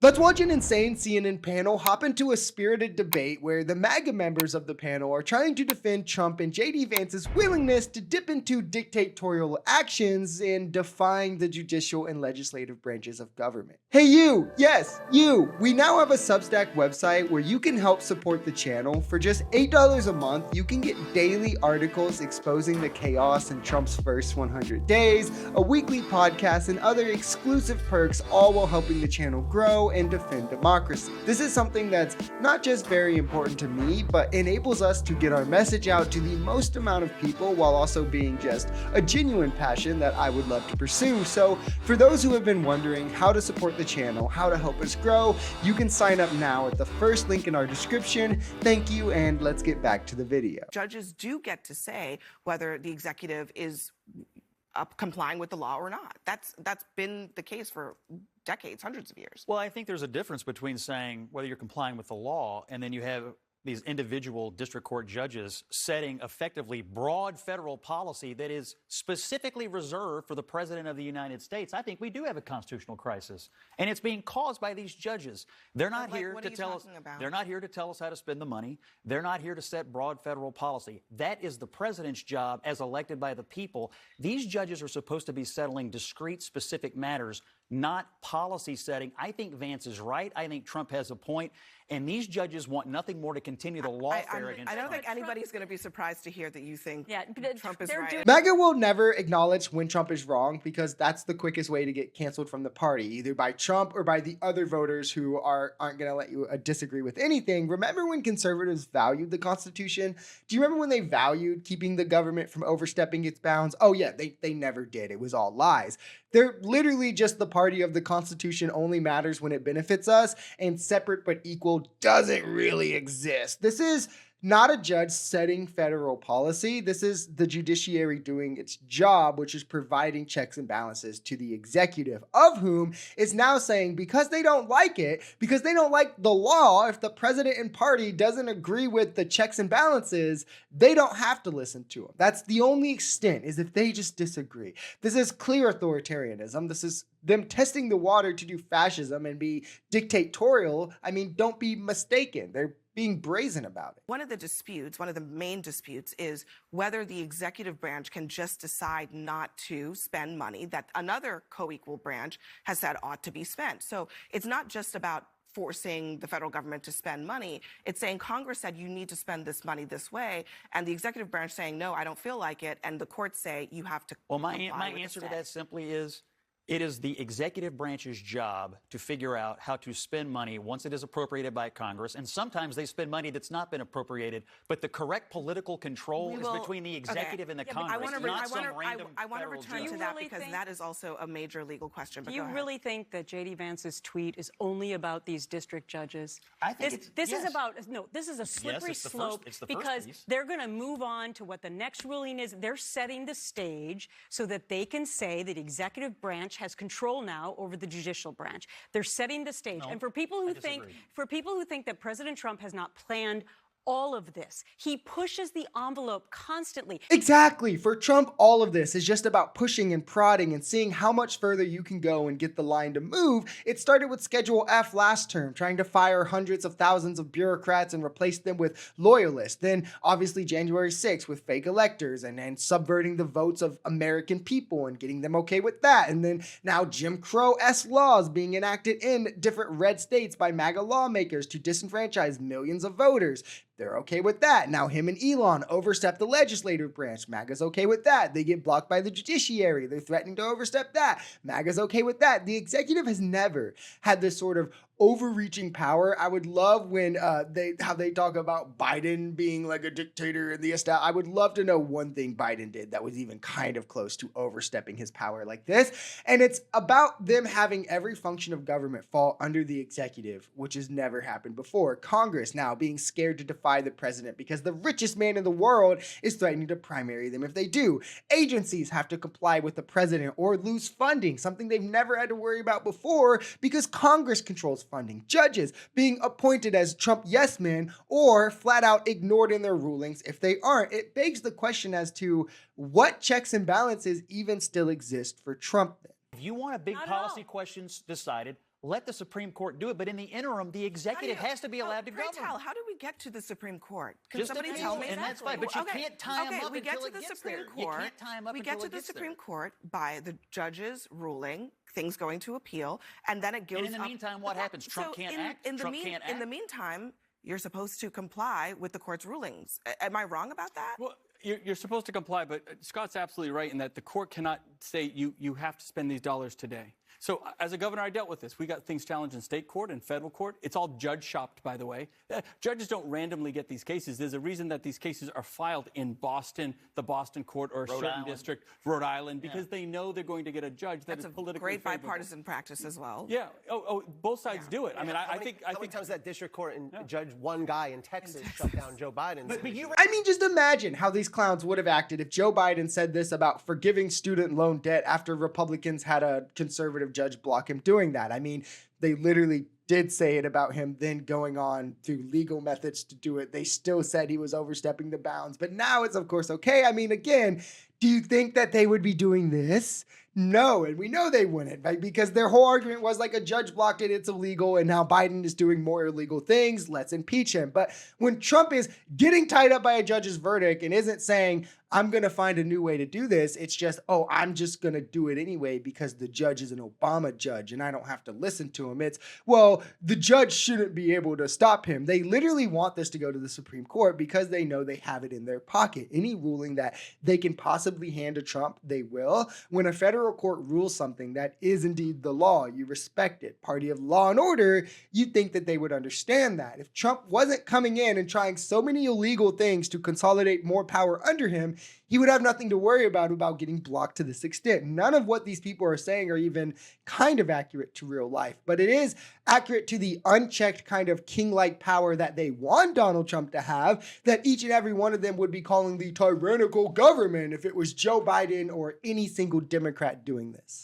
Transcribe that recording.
Let's watch an insane CNN panel hop into a spirited debate where the MAGA members of the panel are trying to defend Trump and JD Vance's willingness to dip into dictatorial actions in defying the judicial and legislative branches of government. Hey you, yes, you, we now have a Substack website where you can help support the channel. For just $8 a month, you can get daily articles exposing the chaos in Trump's first 100 days, a weekly podcast, and other exclusive perks, all while helping the channel grow and defend democracy. This is something that's not just very important to me, but enables us to get our message out to the most amount of people while also being just a genuine passion that I would love to pursue. So for those who have been wondering how to support the channel, how to help us grow, you can sign up now at the first link in our description. Thank you, and let's get back to the video. Judges do get to say whether the executive is complying with the law or not. That's been the case for decades, hundreds of years. Well, I think there's a difference between saying whether you're complying with the law and then you have these individual district court judges setting effectively broad federal policy that is specifically reserved for the president of the United States. I think we do have a constitutional crisis, and it's being caused by these judges. They're not here to tell us. They're not here to tell us how to spend the money. They're not here to set broad federal policy. That is the president's job as elected by the people. These judges are supposed to be settling discrete, specific matters, not policy setting. I think Vance is right. I think Trump has a point. And these judges want nothing more to continue the lawfare against I don't Trump. think anybody's going to be surprised to hear that you think Trump is right. MAGA will never acknowledge when Trump is wrong because that's the quickest way to get canceled from the party, either by Trump or by the other voters who aren't going to let you disagree with anything. Remember when conservatives valued the Constitution? Do you remember when they valued keeping the government from overstepping its bounds? Oh yeah, they never did. It was all lies. They're literally just the party of the Constitution only matters when it benefits us, and separate but equal doesn't really exist. This is not a judge setting federal policy. This is the judiciary doing its job, which is providing checks and balances to the executive, of whom is now saying because they don't like it, because they don't like the law, if the president and party doesn't agree with the checks and balances, they don't have to listen to them. That's the only extent, is if they just disagree. This is clear authoritarianism. This is them testing the water to do fascism and be dictatorial. I mean, don't be mistaken. They're being brazen about it. One of the main disputes is whether the executive branch can just decide not to spend money that another co-equal branch has said ought to be spent. So it's not just about forcing the federal government to spend money. It's saying Congress said you need to spend this money this way, and the executive branch saying, no, I don't feel like it, and the courts say you have to. Well, my answer to that simply is, it is the executive branch's job to figure out how to spend money once it is appropriated by Congress. And sometimes they spend money that's not been appropriated. But the correct political control is between the executive and the Congress, not some random I want to return to that because that is also a major legal question. Do you really think that J.D. Vance's tweet is only about these district judges? I think this is about, no, this is a slippery slope because they're going to move on to what the next ruling is. They're setting the stage so that they can say that the executive branch has control now over the judicial branch. They're setting the stage. No, and for people who think that President Trump has not planned all of this, he pushes the envelope constantly. Exactly. For Trump, all of this is just about pushing and prodding and seeing how much further you can go and get the line to move. It started with Schedule F last term, trying to fire hundreds of thousands of bureaucrats and replace them with loyalists. Then obviously January 6th with fake electors and subverting the votes of American people and getting them okay with that. And then now Jim Crow-esque laws being enacted in different red states by MAGA lawmakers to disenfranchise millions of voters. They're okay with that. Now him and Elon overstep the legislative branch. MAGA's okay with that. They get blocked by the judiciary. They're threatening to overstep that. MAGA's okay with that. The executive has never had this sort of overreaching power. I would love when how they talk about Biden being like a dictator in the establishment. I would love to know one thing Biden did that was even kind of close to overstepping his power like this. And it's about them having every function of government fall under the executive, which has never happened before. Congress now being scared to defy the president because the richest man in the world is threatening to primary them if they do. Agencies have to comply with the president or lose funding, something they've never had to worry about before because Congress controls funding. Judges being appointed as Trump yes men or flat out ignored in their rulings if they aren't. It begs the question as to what checks and balances even still exist for Trump then. If you want a big policy questions decided, let the Supreme Court do it. But in the interim, the executive has to be allowed to govern. How do we get to the Supreme Court? Can Just somebody appeal, tell me? and that's fine. But you can't tie them up we get until to it the gets Supreme there. Court. You can't tie them up We until get to it the gets Supreme there. Court by the judge's ruling, things going to appeal, and then it goes And in the up. meantime, what happens? Trump can't act? Trump can't act? In the meantime, you're supposed to comply with the court's rulings. Am I wrong about that? Well, you're supposed to comply, but Scott's absolutely right in that the court cannot say you have to spend these dollars today. So as a governor, I dealt with this. We got things challenged in state court and federal court. It's all judge shopped, by the way. Judges don't randomly get these cases. There's a reason that these cases are filed in Boston, the Boston court, or a certain district, Rhode Island, because they know they're going to get a judge that is politically great favorable. bipartisan practice as well. Yeah. Both sides do it. I mean, I think how many times that district court and judge one guy in Texas shut down Joe Biden? I mean, just imagine how these clowns would have acted if Joe Biden said this about forgiving student loan debt after Republicans had a conservative judge block him doing that. I mean, they literally did say it about him, then going on through legal methods to do it. They still said he was overstepping the bounds, but now it's of course okay. I mean, again, do you think that they would be doing this? No, and we know they wouldn't, right? Because their whole argument was like a judge blocked it, it's illegal, and now Biden is doing more illegal things, let's impeach him. But when Trump is getting tied up by a judge's verdict and isn't saying, I'm going to find a new way to do this, it's just, oh, I'm just going to do it anyway because the judge is an Obama judge and I don't have to listen to him. It's, well, the judge shouldn't be able to stop him. They literally want this to go to the Supreme Court because they know they have it in their pocket. Any ruling that they can possibly hand to Trump, they will. When a federal court rules something that is indeed the law, you respect it. Party of law and order, you'd think that they would understand that. If Trump wasn't coming in and trying so many illegal things to consolidate more power under him, he would have nothing to worry about getting blocked to this extent. None of what these people are saying are even kind of accurate to real life, but it is accurate to the unchecked kind of king-like power that they want Donald Trump to have, that each and every one of them would be calling the tyrannical government if it was Joe Biden or any single Democrat doing this.